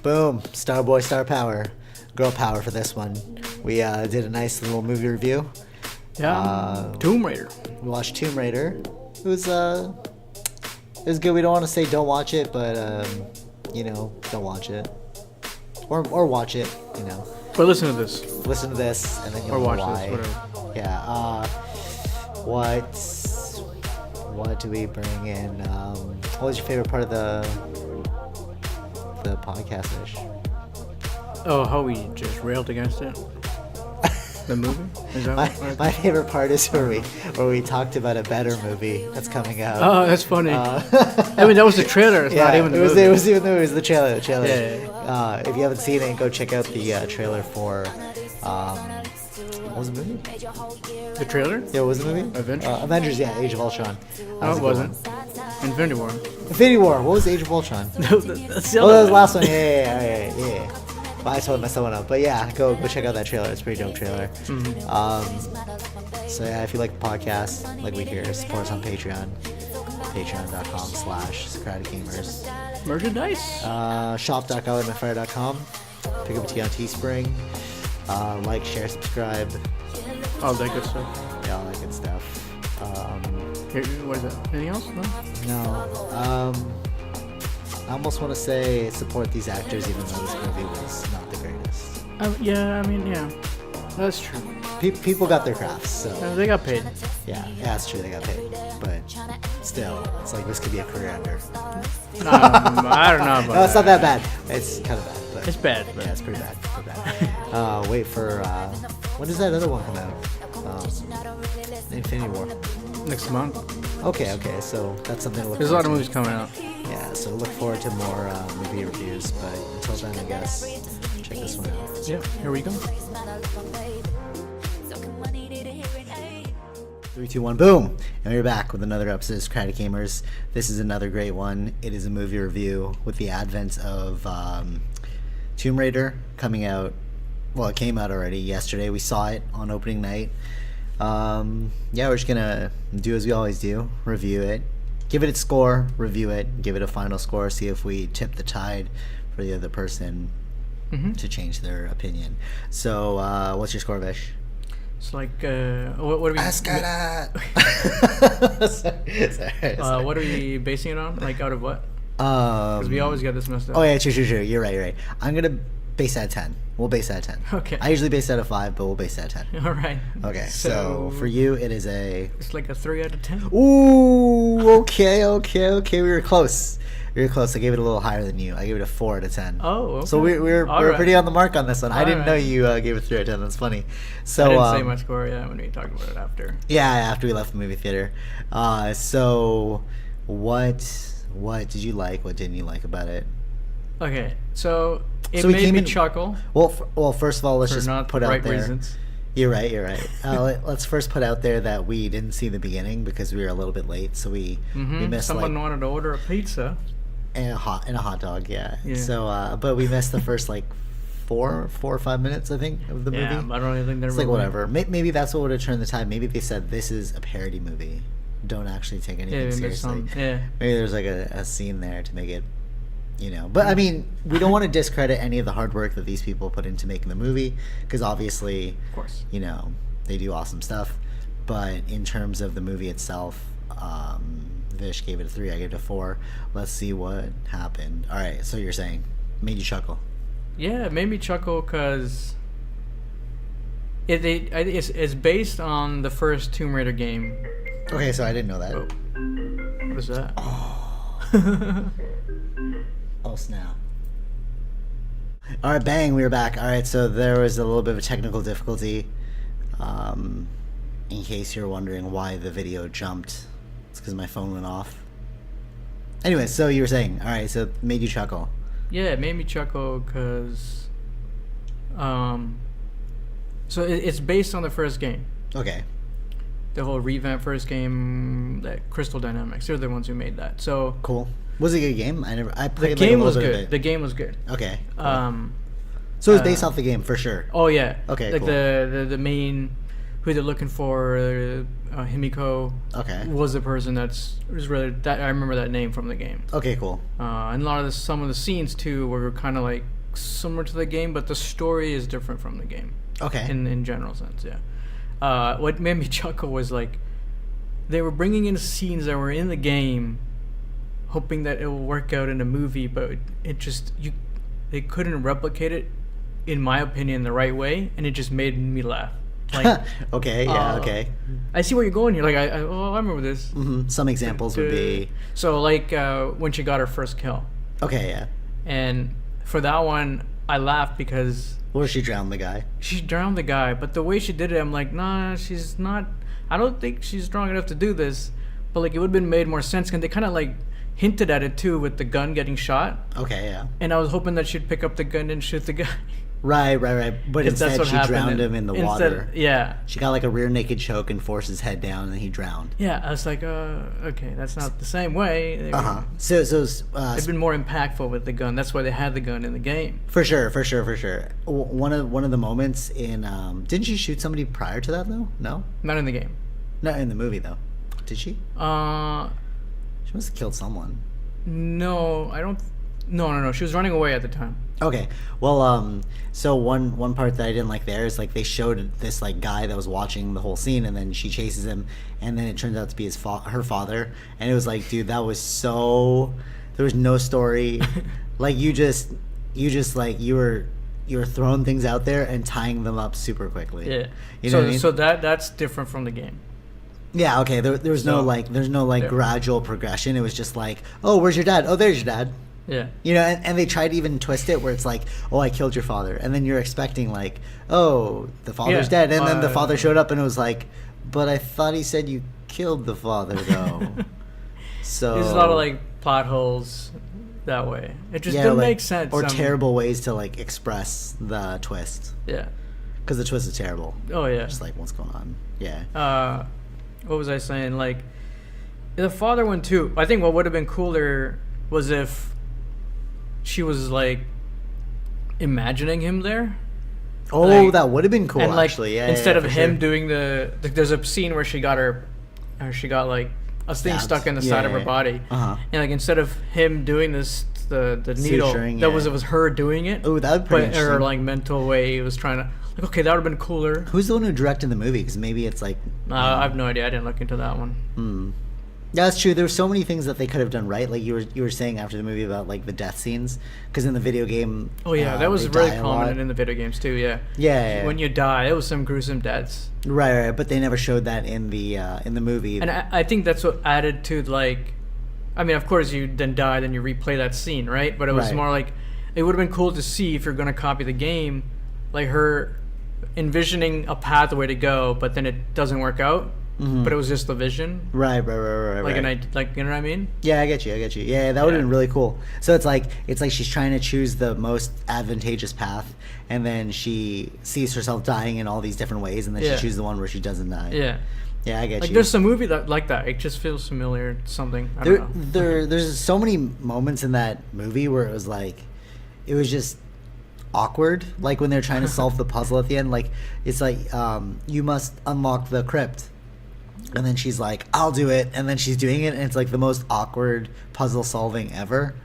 Boom. Star boy, star power. Girl power for this one. We did a nice little movie review. Yeah. Tomb Raider. We watched Tomb Raider. It was good. We don't want to say don't watch it, but don't watch it. Or watch it, But listen to this. Listen to this and then you'll Or know watch why. this, whatever. Yeah. What do we bring in? What was your favorite part of the podcast-ish? Oh, how we just railed against it. The movie? Is that My favorite part is where we talked about a better movie that's coming out. Oh, that's funny. I mean, that was the trailer. It's not even the movie. It was even though it was the trailer. Yeah. If you haven't seen it, go check out the trailer for. What was the movie? The trailer? Yeah, what was the movie? Avengers, yeah, Age of Ultron. No, it wasn't. Infinity War. Infinity War. What was Age of Ultron? That's the That was other the last one. Yeah. But I told messed that one up. But yeah, go check out that trailer. It's a pretty dope trailer. Mm-hmm. So yeah, if you like the podcast, like we hear, support us on Patreon. Patreon.com/Socratic Gamers. Merchandise? Shop.godlyfire.com. Pick up a tea on Teespring. Like, share, subscribe. All that good stuff. Yeah, all that good stuff. Here, what is that? Anything else? No? I almost want to say support these actors even though this movie was not the greatest. Yeah. That's true. People got their crafts, so... They got paid. Yeah, that's true, they got paid. But still, it's like this could be a career ender. I don't know about No, it's not that bad. It's kind of bad. But It's bad. But yeah, it's pretty bad. Wait for... when does that other one come out? Infinity War. Next month. Okay, so that's something to look There's a lot forward of movies coming out. Yeah, so look forward to more movie reviews, but until then, I guess, check this one out. Yeah, here we go. 3, 2, 1, boom! And we're back with another episode of Socratic Gamers. This is another great one. It is a movie review with the advent of Tomb Raider coming out. Well, it came out already yesterday. We saw it on opening night. Yeah, we're just gonna do as we always do, review it, give it its score, review it, give it a final score, see if we tip the tide for the other person to change their opinion. So, what's your score, Vish? It's like, what are we... Sorry. What are we basing it on? Like, out of what? Because we always get this messed up. Oh, yeah, true. You're right. I'm going to base that at 10. We'll base that at 10. Okay. I usually base that at 5, but we'll base that at 10. All right. Okay, so for you, it is a... It's like a 3 out of 10. Ooh, okay. We were close. I gave it a little higher than you. I gave it a 4 out of 10. Oh, okay. So we're right. pretty on the mark on this one. I didn't know right. you gave it 3 out of 10. That's funny. So I didn't say my score, when we talked about it after. Yeah, after we left the movie theater. So what did you like? What didn't you like about it? Okay, so it So we made came me in- chuckle. Well, first of all, let's for just not put the out right there. reasons. You're right. Let's first put out there that we didn't see the beginning because we were a little bit late, so we missed Someone wanted to order a pizza. and a hot dog, yeah. Yeah. So, but we missed the first 4 or 5 minutes, I think, of the Yeah, movie. I don't really think they're It's like whatever. Maybe that's what would have turned the tide. Maybe they said this is a parody movie. Don't actually take anything seriously. Maybe there's a scene there to make it, But I mean, we don't want to discredit any of the hard work that these people put into making the movie because obviously, Of course. they do awesome stuff. But in terms of the movie itself, Vish gave it a 3. I gave it a 4. Let's see what happened. All right. So you're saying made you chuckle? Yeah, it made me chuckle because it's based on the first Tomb Raider game. Okay, so I didn't know that. Oh. What is that? Oh snap. All right, bang, we were back. All right, so there was a little bit of a technical difficulty. In case you're wondering why the video jumped, it's because my phone went off. Anyway, so you were saying, all right, so it made you chuckle. Yeah, it made me chuckle because, so it's based on the first game. Okay. The whole revamp first game, that Crystal Dynamics, they're the ones who made that. So Cool. Was it a good game? I played the game a was little bit of good. it. The game was good. Okay. Cool. So it was based off the game for sure. Oh yeah. Okay, Like cool. the main who they're looking for, Himiko, Okay. was the person was really that I remember that name from the game. Okay, cool. And a lot of some of the scenes too were kind of like similar to the game, but the story is different from the game. Okay. In general sense, yeah. What made me chuckle was like they were bringing in scenes that were in the game, hoping that it will work out in a movie, but they couldn't replicate it, in my opinion, the right way, and it just made me laugh. Like, okay, yeah, okay. I see where you're going here. Like, I remember this. Mm-hmm. Some examples would be... So, like, when she got her first kill. Okay, yeah. And for that one, I laughed because... Or she drowned the guy. She drowned the guy, but the way she did it, I'm like, nah, she's not... I don't think she's strong enough to do this. But, like, it would have been made more sense, because they kind of, like, hinted at it, too, with the gun getting shot. Okay, yeah. And I was hoping that she'd pick up the gun and shoot the guy. Right. But instead she drowned him in the water. Yeah. She got like a rear naked choke and forced his head down, and he drowned. Yeah, I was like, okay, that's not the same way. Uh-huh. So it'd been more impactful with the gun. That's why they had the gun in the game. For sure. One of the moments in didn't she shoot somebody prior to that though? No? Not in the game. Not in the movie though. Did she? She must have killed someone. No, I don't. No. She was running away at the time. Okay. Well, so one part that I didn't like there is like they showed this like guy that was watching the whole scene, and then she chases him, and then it turns out to be her father, and it was like, dude, that was so. There was no story. Like you just like you were throwing things out there and tying them up super quickly. Yeah. You know what I mean? So that's different from the game. Yeah. Okay. There's no gradual progression. It was just like, oh, where's your dad? Oh, there's your dad. Yeah. You know, and they tried to even twist it where it's like, oh, I killed your father. And then you're expecting like, oh, the father's dead. And then the father showed up and it was like, but I thought he said you killed the father though. So there's a lot of like plot holes that way. It just didn't make sense. Or terrible ways to like express the twist. Yeah. Because the twist is terrible. Oh, yeah. Just like, what's going on? Yeah. What was I saying? Like, the father one too. I think what would have been cooler was if she was like imagining him there. Oh, like, that would have been cool. And like, actually, yeah. Instead of him sure. doing there's a scene where she got like a thing stuck in the side of her body, and like instead of him doing this, the needle Suturing, it was her doing it. Oh, that would be pretty but interesting. her like mental way was trying to like, okay, that would have been cooler. Who's the one who directed the movie? Because maybe it's like I have no idea. I didn't look into that one. Yeah, that's true. There were so many things that they could have done right. Like you were saying after the movie about like the death scenes, because in the video game. Oh yeah, that was really prominent in the video games too. Yeah. Yeah. When you die, it was some gruesome deaths. Right. But they never showed that in the movie. And I think that's what added to like, I mean, of course you then die, then you replay that scene, right? But it was more like, it would have been cool to see if you're gonna copy the game, like her envisioning a pathway to go, but then it doesn't work out. But it was just the vision. Right. Like you know what I mean? Yeah, I get you. Yeah, that would have been really cool. So it's like she's trying to choose the most advantageous path, and then she sees herself dying in all these different ways, and then she chooses the one where she doesn't die. Yeah. Yeah, I get like you. There's a movie like that. It just feels familiar. Something. I don't know. There's so many moments in that movie where it was like, it was just awkward. Like when they're trying to solve the puzzle at the end. Like it's like you must unlock the crypt. And then she's like, I'll do it. And then she's doing it. And it's like the most awkward puzzle solving ever.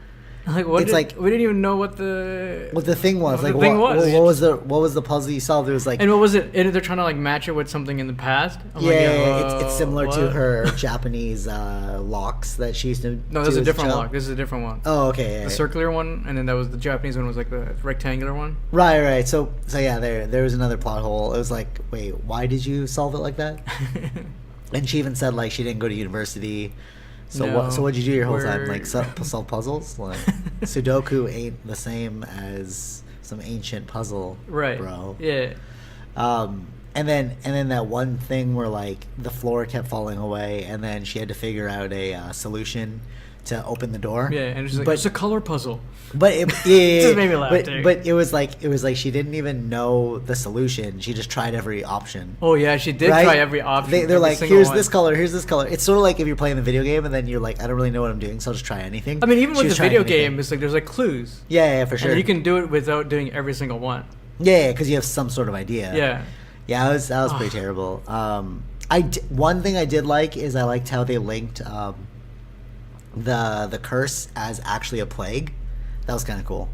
Like we didn't even know what the thing was. Like what was the puzzle you solved? It was like, and what was it? And they're trying to like match it with something in the past. It's similar to her Japanese locks that she used to. No, there's a different lock. This is a different one. Oh, okay. The circular one, and then that was the Japanese one. Was like the rectangular one. Right. So yeah, there was another plot hole. It was like, wait, why did you solve it like that? And she even said like she didn't go to university. So what'd you do your whole time? Like solve puzzles? Like Sudoku ain't the same as some ancient puzzle, right, bro. Yeah. And then that one thing where like the floor kept falling away, and then she had to figure out a solution to open the door. Yeah, and it's like, it's a color puzzle. But it just made me laugh. But it was like she didn't even know the solution. She just tried every option. Oh yeah, she did try every option. They're like, here's this color, here's this color. It's sort of like if you're playing the video game and then you're like, I don't really know what I'm doing, so I'll just try anything. I mean, even with the video game, it's like there's like clues. Yeah, for sure. And you can do it without doing every single one. Yeah, because you have some sort of idea. Yeah. Yeah, that was pretty terrible. One thing I did like is I liked how they linked the curse as actually a plague. That was kind of cool.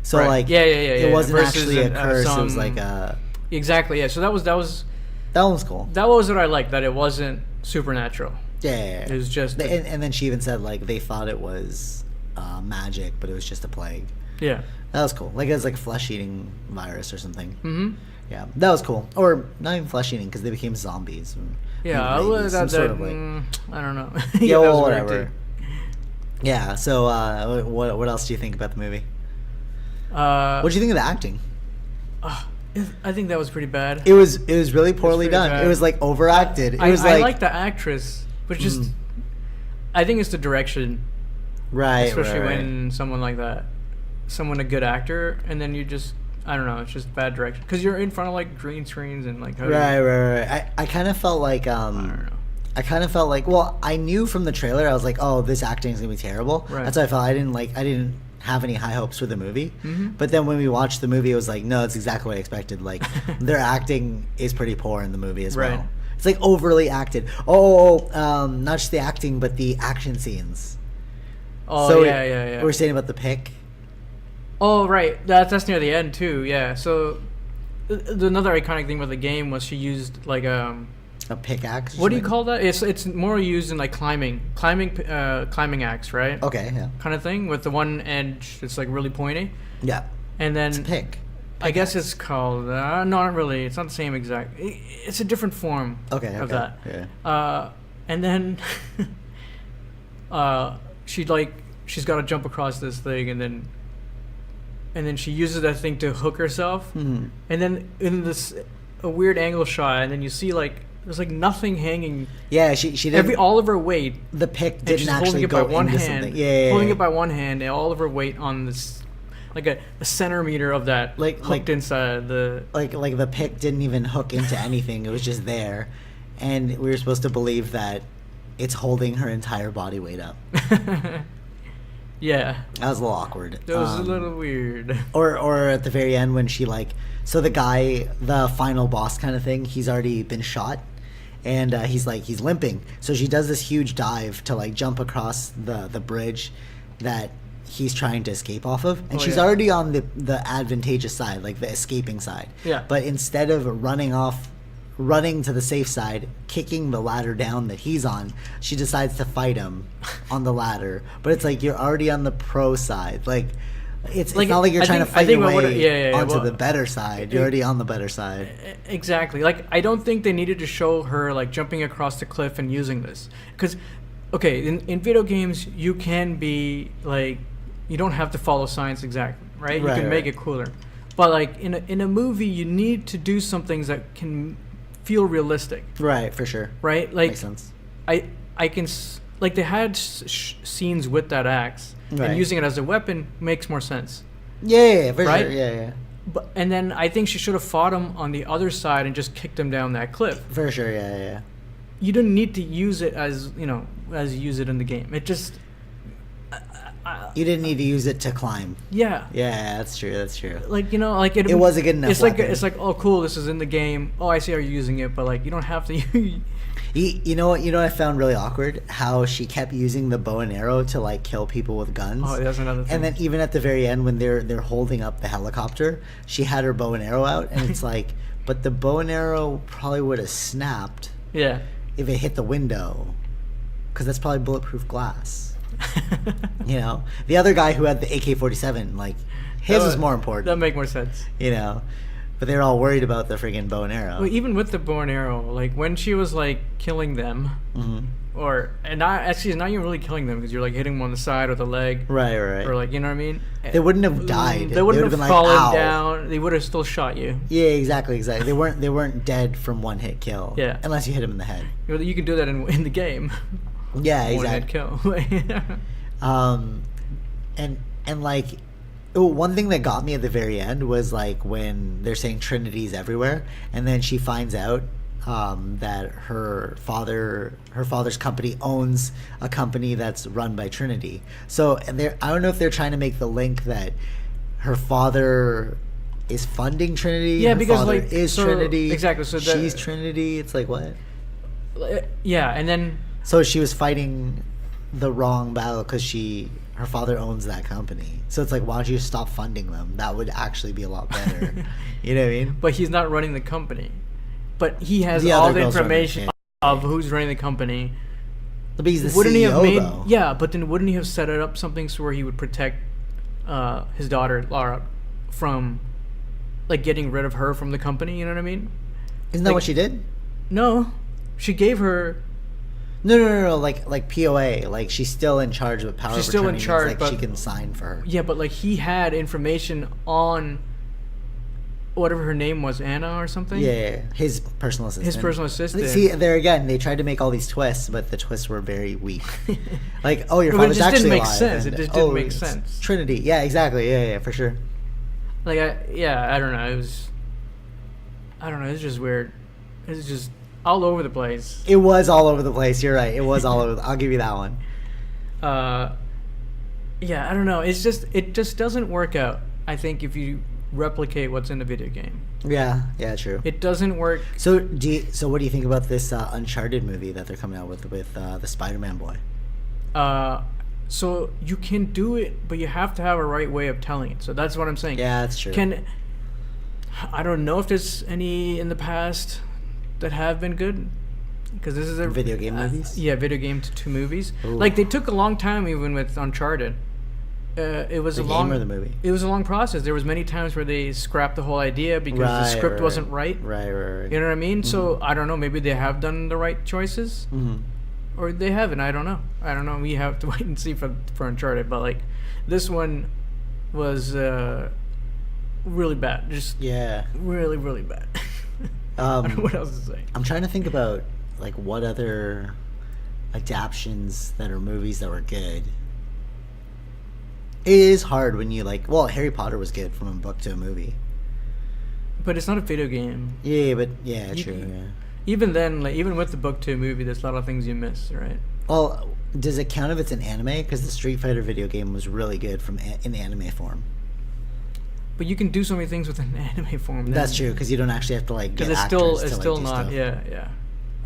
So Right. like, Yeah. it wasn't Versus actually a curse. It was some- like a Exactly. Yeah. So that was that one was cool. what I liked. That it wasn't supernatural. Yeah. It was just And then she even said like they thought it was magic, but it was just a plague. yeah. That was cool. Like it was like a flesh-eating virus or something. Mm-hmm. Yeah, that was cool. Or not even flesh-eating because they became zombies. Yeah. Rabies, some sort of like. I don't know. Yeah, that well, was weird, whatever. too. Yeah. So, what else do you think about the movie? What What do you think of the acting? I think that was pretty bad. It was really poorly pretty done. bad. It was like overacted. It was I like like the actress, but just I think it's the direction, right, especially right, right. when someone like that, someone a good actor, and then you just I don't know, it's just bad direction because you're in front of like green screens and like how do you- Right. I kind of felt like I don't know. I kind of felt like, well, I knew from the trailer, I was like, oh, this acting is gonna be terrible. Right. That's why I felt I didn't have any high hopes for the movie. Mhm. But then when we watched the movie, it was like, no, it's exactly what I expected. Like their acting is pretty poor in the movie as Right. well. It's like overly acted. Not just the acting, but the action scenes. Oh So yeah. We were saying about the pick. Oh right, that's near the end too. Yeah. So another iconic thing with the game was she used like A pickaxe. or what do you something? call that? It's more used in like climbing axe, right? Okay, yeah, Kind of thing with the one edge that's like really pointy, yeah. and then It's a pick. I guess it's called no, not really. It's not the same exact. It's a different form Okay, of okay, that. yeah. And then she's got to jump across this thing, and then she uses that thing to hook herself, Mhm. and then in this a weird angle shot, and then you see like there's like nothing hanging. Yeah, she didn't. All of her weight, The pick and didn't she's holding actually it by go one into hand. something. Yeah, Holding it by one hand, and all of her weight on this, like a centimeter of that, Like- hooked inside the. like the pick didn't even hook into anything. It was just there, and we were supposed to believe that it's holding her entire body weight up. Yeah, That was a little awkward. that was a little weird. Or at the very end when she like, so the guy, the final boss kind of thing, he's already been shot, and he's limping. So she does this huge dive to like jump across the bridge that he's trying to escape off of, and Oh, she's yeah. already on the advantageous side, like the escaping side. Yeah. But instead of running to the safe side, kicking the ladder down that he's on, she decides to fight him on the ladder. But it's like you're already on the pro side. Like it's Like, not like you're I trying think- to I fight think your what way would- yeah, onto well, the better side. You're already on the better side. Exactly. Like I don't think they needed to show her like jumping across the cliff and using this, because, okay, in video games you can be like you don't have to follow science exactly, right? You Right, can make right. it cooler, but like in a movie you need to do some things that can feel realistic, Right, for sure. right? Like Makes sense. I can like they had scenes with that axe Right. and using it as a weapon makes more sense. Yeah, for Right? sure. Yeah. But and then I think she should have fought him on the other side and just kicked him down that cliff. For sure. Yeah. You didn't need to use it as you use it in the game. It just You didn't need to use it to climb. yeah, Yeah, that's true. That's true. like like It was a good enough It's like weapon. it's like, oh cool, this is in the game. Oh, I see how you're using it, but like you don't have to. You know what? I found really awkward how she kept using the bow and arrow to like kill people with guns. Oh, that's another thing. And then even at the very end when they're holding up the helicopter, she had her bow and arrow out, and it's like, but the bow and arrow probably would have snapped Yeah. if it hit the window, because that's probably bulletproof glass. You know, the other guy who had the AK-47, like his was more important. That make more sense. You know, but they were all worried about the friggin' bow and arrow. Well, even with the bow and arrow, like when she was like killing them, Mhm. and not actually, not even really killing them because you're like hitting them on the side or the leg, Right. or like you know what I mean. They wouldn't have died. They wouldn't have been like, fallen "Ow." down. They would have still shot you. Yeah, exactly. They weren't dead from one hit kill. Yeah. Unless you hit him in the head. You can do that in the game. Yeah, One hit exactly. kill. And like, one thing that got me at the very end was like when they're saying Trinity's everywhere, and then she finds out that her father's company owns a company that's run by Trinity. So, and I don't know if they're trying to make the link that her father is funding Trinity. Yeah, her because, father like, is so- Trinity. exactly, so she's Trinity. It's like what? Yeah, and then So she was fighting the wrong battle because her father owns that company. So it's like, why don't you stop funding them? That would actually be a lot better. You know what I mean? but he's not running the company. But he has The all other the girl's running it, information of who's running the company. But he's the Wouldn't he have CEO made? though. Yeah, but then wouldn't he have set it up something so where he would protect his daughter Laura from like getting rid of her from the company? You know what I mean? Isn't that Like- what she did? No, she gave her. No. Like POA. Like she's still in charge of power. She's of still in attorney means, charge, like but- she can sign for her. Yeah, but like he had information on whatever her name was, Anna or something. Yeah, his personal assistant. His personal assistant. See, there again, they tried to make all these twists, but the twists were very weak. Like, oh, your No, but it father's just didn't actually make alive. sense. and, It just didn't oh, make it's sense. Trinity. Yeah, exactly. Yeah, for sure. Like I don't know. It was. I don't know. It's just weird. It's just all over the place. It was all over the place. You're right. It was all over. I'll give you that one. Yeah, I don't know. It just doesn't work out. I think if you replicate what's in the video game, Yeah, true. it doesn't work. So what do you think about this Uncharted movie that they're coming out with the Spider-Man boy? So you can do it, but you have to have a right way of telling it. So that's what I'm saying. Yeah, that's true. I don't know if there's any in the past that have been good, because this is a Video game movies? Yeah, video game to movies. Ooh. Like they took a long time even with Uncharted. It was The a game long or the movie? It was a long process. There was many times where they scrapped the whole idea because the script wasn't right. Right. You know what I mean? So I don't know. Maybe they have done the right choices, Mm-hmm. or they haven't. I don't know. We have to wait and see for Uncharted. But like, this one was really bad. Just Yeah. really, really bad. I don't know what else to say. I'm trying to think about like what other adaptions that are movies that were good. It is hard when you like. Well, Harry Potter was good from a book to a movie. But it's not a video game. Yeah, but yeah, You- true. Yeah. Even then, like even with the book to a movie, there's a lot of things you miss, right? Well, does it count if it's an anime? Because the Street Fighter video game was really good in anime form. But you can do so many things with an anime form. That's true because you don't actually have to like get Because actors it's to, still like, do not. stuff. Yeah,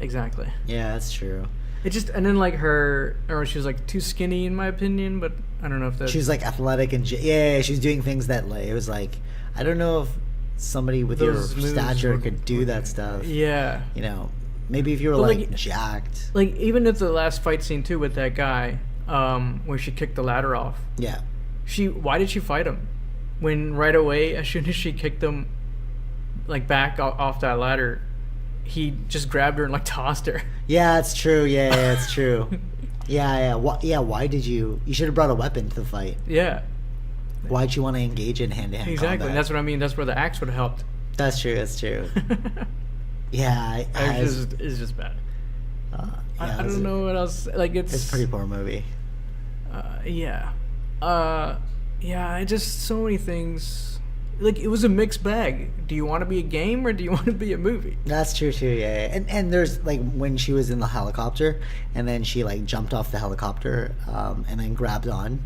exactly. Yeah, that's true. It just and then like she was like too skinny in my opinion, but I don't know if that's She was like athletic and yeah, she was doing things that like it was like I don't know if somebody with Those your moves stature were- could do that stuff. Yeah. You know, maybe if you were But, like like- jacked. Like even at the last fight scene too with that guy, where she kicked the ladder off. Yeah. Why did she fight him? When right away, as soon as she kicked him, like back off that ladder, he just grabbed her and like tossed her. Yeah, it's true. Yeah, it's true. Yeah. Why did you? You should have brought a weapon to the fight. Yeah, Why'd you want to engage in hand-to-hand exactly. combat? And that's what I mean. That's where the axe would have helped. That's true. That's true. Yeah, It's just bad. I don't know what else. Like It's a pretty poor movie. Yeah. Yeah, just so many things. Like it was a mixed bag. Do you want to be a game or do you want to be a movie? That's true too. Yeah. And there's like when she was in the helicopter, and then she like jumped off the helicopter, and then grabbed on,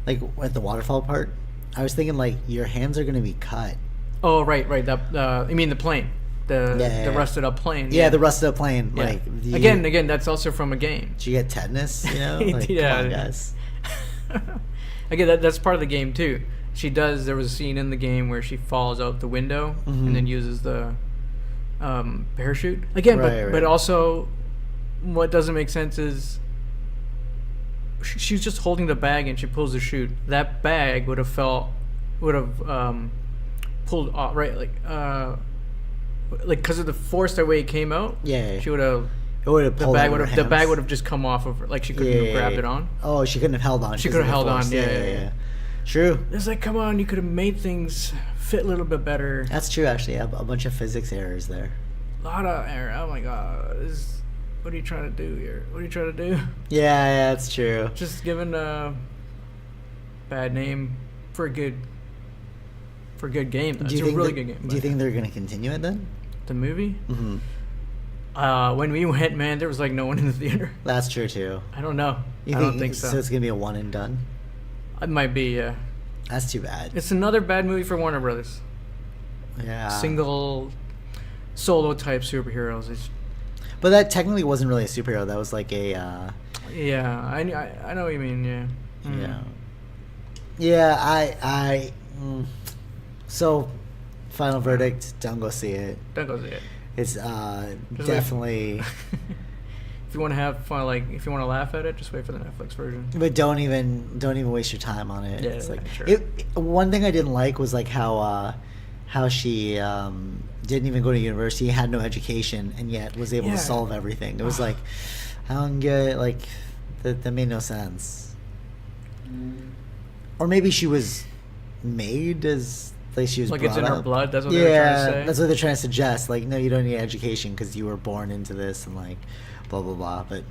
like at the waterfall part. I was thinking like your hands are gonna be cut. Oh right. That I mean the plane, the Yeah. rusted up plane. Yeah, the rest of the plane. Yeah. Like Again, that's also from a game. Did you get tetanus? You know, like, Yeah. come on, guys. Again, that's part of the game too. There was a scene in the game where she falls out the window Mhm. and then uses the parachute again. Right. But also, what doesn't make sense is she's just holding the bag and she pulls the chute. That bag would have pulled off, right? Like because of the force the way it came out. Yeah. She would have. It would have The pulled bag out would her have. The bag hands. would have just come off of her. Like she couldn't have grabbed it on. Oh, she couldn't have held on. She because could have of the held on, force. yeah. True. It's like, come on, you could have made things fit a little bit better. That's true. Actually, a bunch of physics errors there. A lot of error. Oh my god, what are you trying to do here? What are you trying to do? Yeah, that's true. Just giving a bad name for a good game. That's a really good game. Do you think they're gonna continue it then? the movie? Mm-hmm. When we went, man, there was like no one in the theater. That's true too. I don't know. You I don't think so. So it's gonna be a one and done. It might be. That's too bad. It's another bad movie for Warner Brothers. single solo type superheroes. But that technically wasn't really a superhero. That was like a. Yeah, I know what you mean. Yeah. Yeah. Yeah. So, final verdict: don't go see it. Don't go see it. It's Just definitely. If you want to have fun, like if you want to laugh at it, just wait for the Netflix version. But don't even waste your time on it. Yeah, it's like sure. One thing I didn't like was like how she didn't even go to university, had no education, and yet was able to solve everything. It was like, I don't get it. Like that made no sense. Or maybe she was made as like she was like brought it's in up. her blood. That's what they're trying to say. That's what they're trying to suggest. Like, no, you don't need education because you were born into this, and like blah blah blah. But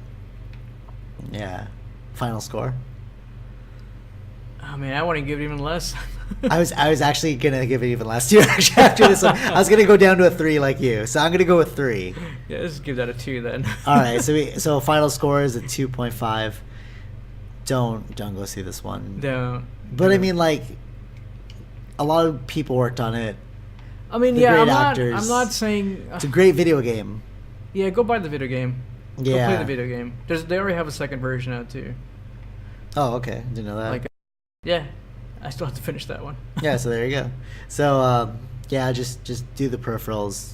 yeah, final score. Oh man, I want to give it even less. I was actually gonna give it even less too. Actually, after this one, I was gonna go down to a 3 like you, so I'm gonna go with 3. Yeah, let's give that a 2 then. All right, so final score is a 2.5. Don't go see this one. Don't. But I mean, like, a lot of people worked on it. I mean, The yeah, great I'm actors. not saying. It's a great video game. Yeah, go buy the video game. Go Yeah. play the video game. They already have a second version out too. Oh, okay. Didn't know that. Like, yeah, I still have to finish that one. Yeah, so there you go. So yeah, just do the peripherals.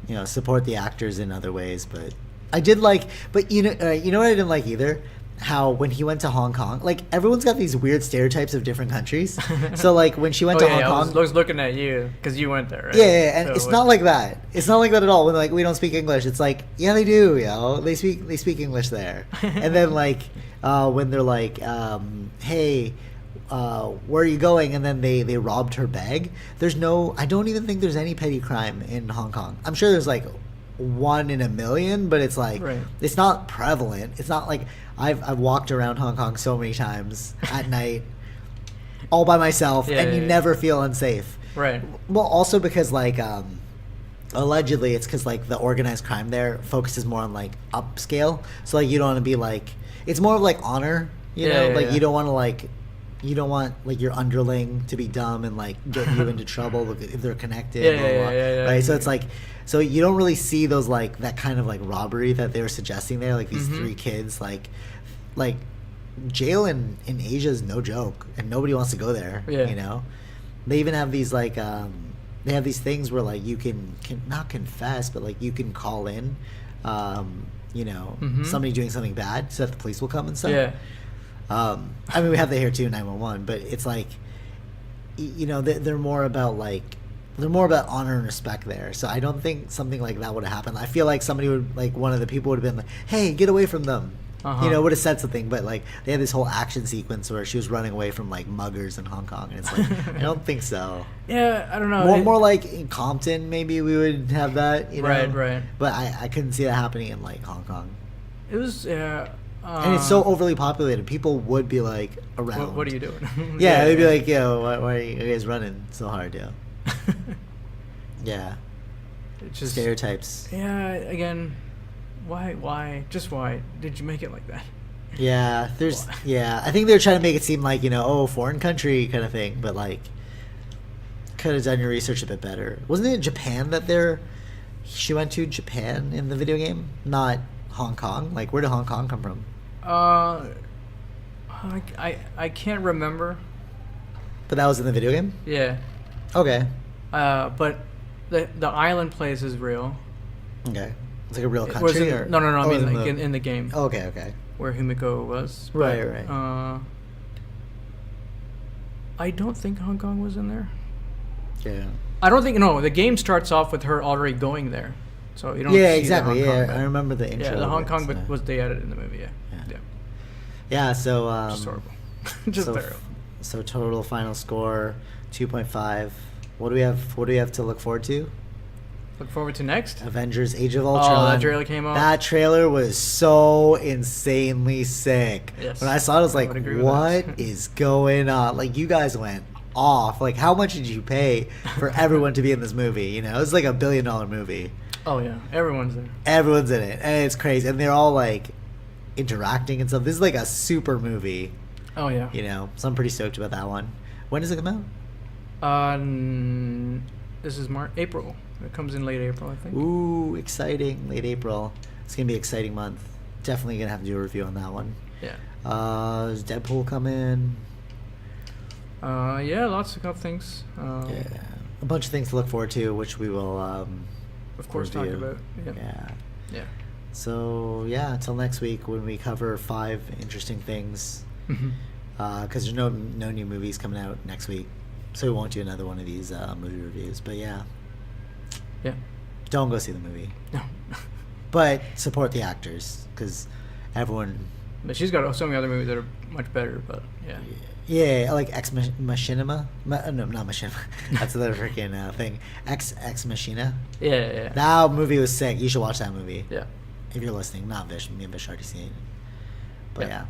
You know, support the actors in other ways, but I did like. But you know what I didn't like either. How when he went to Hong Kong, like everyone's got these weird stereotypes of different countries. So like when she went to Hong Kong, I was looking at you because you went there, right? yeah, and So it's not like that. It's not like that at all. When like we don't speak English, it's like yeah they do, they speak English there. And then like when they're like, hey, where are you going? And then they robbed her bag. I don't even think there's any petty crime in Hong Kong. I'm sure there's like 1 in a million, but it's like it's not prevalent. It's not like I've walked around Hong Kong so many times at night, all by myself, and you never feel unsafe. Right. Well, also because like allegedly it's because like the organized crime there focuses more on like upscale, so like you don't want to be like it's more of like honor, you know, like you don't want to like. You don't want like your underling to be dumb and like get you into trouble if they're connected. Right? So it's like, so you don't really see those like that kind of like robbery that they were suggesting there. Like these 3 kids, like jail in Asia is no joke, and nobody wants to go there. Yeah. You know, they even have these like they have these things where like you can not confess, but like you can call in, you know, somebody doing something bad, so that the police will come and stuff. Yeah. I mean, we have that here too, 911. But it's like, you know, they're more about honor and respect there. So I don't think something like that would have happened. I feel like somebody would like one of the people would have been like, "Hey, get away from them," you know, would have said something. But like they had this whole action sequence where she was running away from like muggers in Hong Kong, and it's like I don't think so. Yeah, I don't know. More like in Compton, maybe we would have that. You know? Right. But I couldn't see that happening in like Hong Kong. It was and it's so overly populated. People would be like around. What are you doing? Yeah, they'd be like, "Yo, why are you guys running so hard, yo?" Yeah. It's just Stereotypes. Yeah. Again, why? Just why did you make it like that? Yeah. There's. Yeah. I think they're trying to make it seem like foreign country kind of thing, but like, could have done your research a bit better. Wasn't it Japan that she went to Japan in the video game, not Hong Kong? Like, where did Hong Kong come from? I can't remember. But that was in the video game? Yeah. Okay. But the island place is real. Okay. It's like a real country? No. I mean, like in the game. Oh, okay. Where Himiko was. Right. I don't think Hong Kong was in there. Yeah. I don't think. No, the game starts off with her already going there. So you don't. Yeah, see exactly. The Hong Kong I remember the intro. Yeah, the Hong Kong bit was they added in the movie. Yeah. Yeah. So. Just horrible. Just terrible. So total final score 2.5. What do we have to look forward to? Look forward to next. Avengers: Age of Ultron. Oh, that trailer came out. That trailer was so insanely sick. Yes. When I saw it, I was like, "What is going on?" Like, you guys went off. Like, how much did you pay for everyone to be in this movie? You know, it's like $1 billion movie. Oh yeah, everyone's there. Everyone's in it, and it's crazy. And they're all like interacting and stuff. This is like a super movie. Oh yeah. You know, so I'm pretty stoked about that one. When does it come out? This is April. It comes in late April, I think. Ooh, exciting! Late April. It's gonna be an exciting month. Definitely gonna have to do a review on that one. Yeah. Does Deadpool come in? Yeah, lots of things. Yeah, a bunch of things to look forward to, which we will, of course, talk review. about. Yeah. Yeah. Yeah. So yeah, until next week when we cover 5 interesting things, because there's no new movies coming out next week, so we won't do another one of these movie reviews. But yeah, don't go see the movie, No. but support the actors because everyone. But she's got so many other movies that are much better. But yeah. Yeah, like Ex Machinima. No, not Machinima. That's another freaking thing. Ex Machina. Yeah. That movie was sick. You should watch that movie. Yeah. If you're listening, not Vish. Me and Vish already seen it. But Yeah.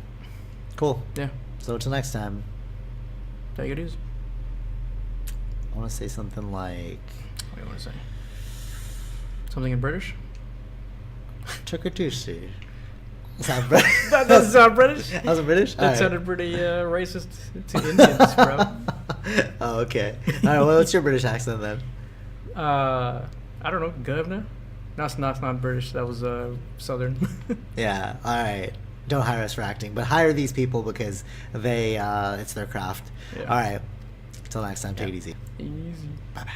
Cool. Yeah. So until next time, Take it easy. I want to say something like What do you want to say? Something in British? Chuckatushi. Is that British? That doesn't sound British. That was British? That sounded pretty racist to Indians, bro. Oh, okay. All right, well, what's your British accent then? I don't know, governor? No, it's not British. That was Southern. Yeah, all right. Don't hire us for acting, but hire these people because they it's their craft. Yeah. All right. Until next time, take it easy. Easy. Bye-bye.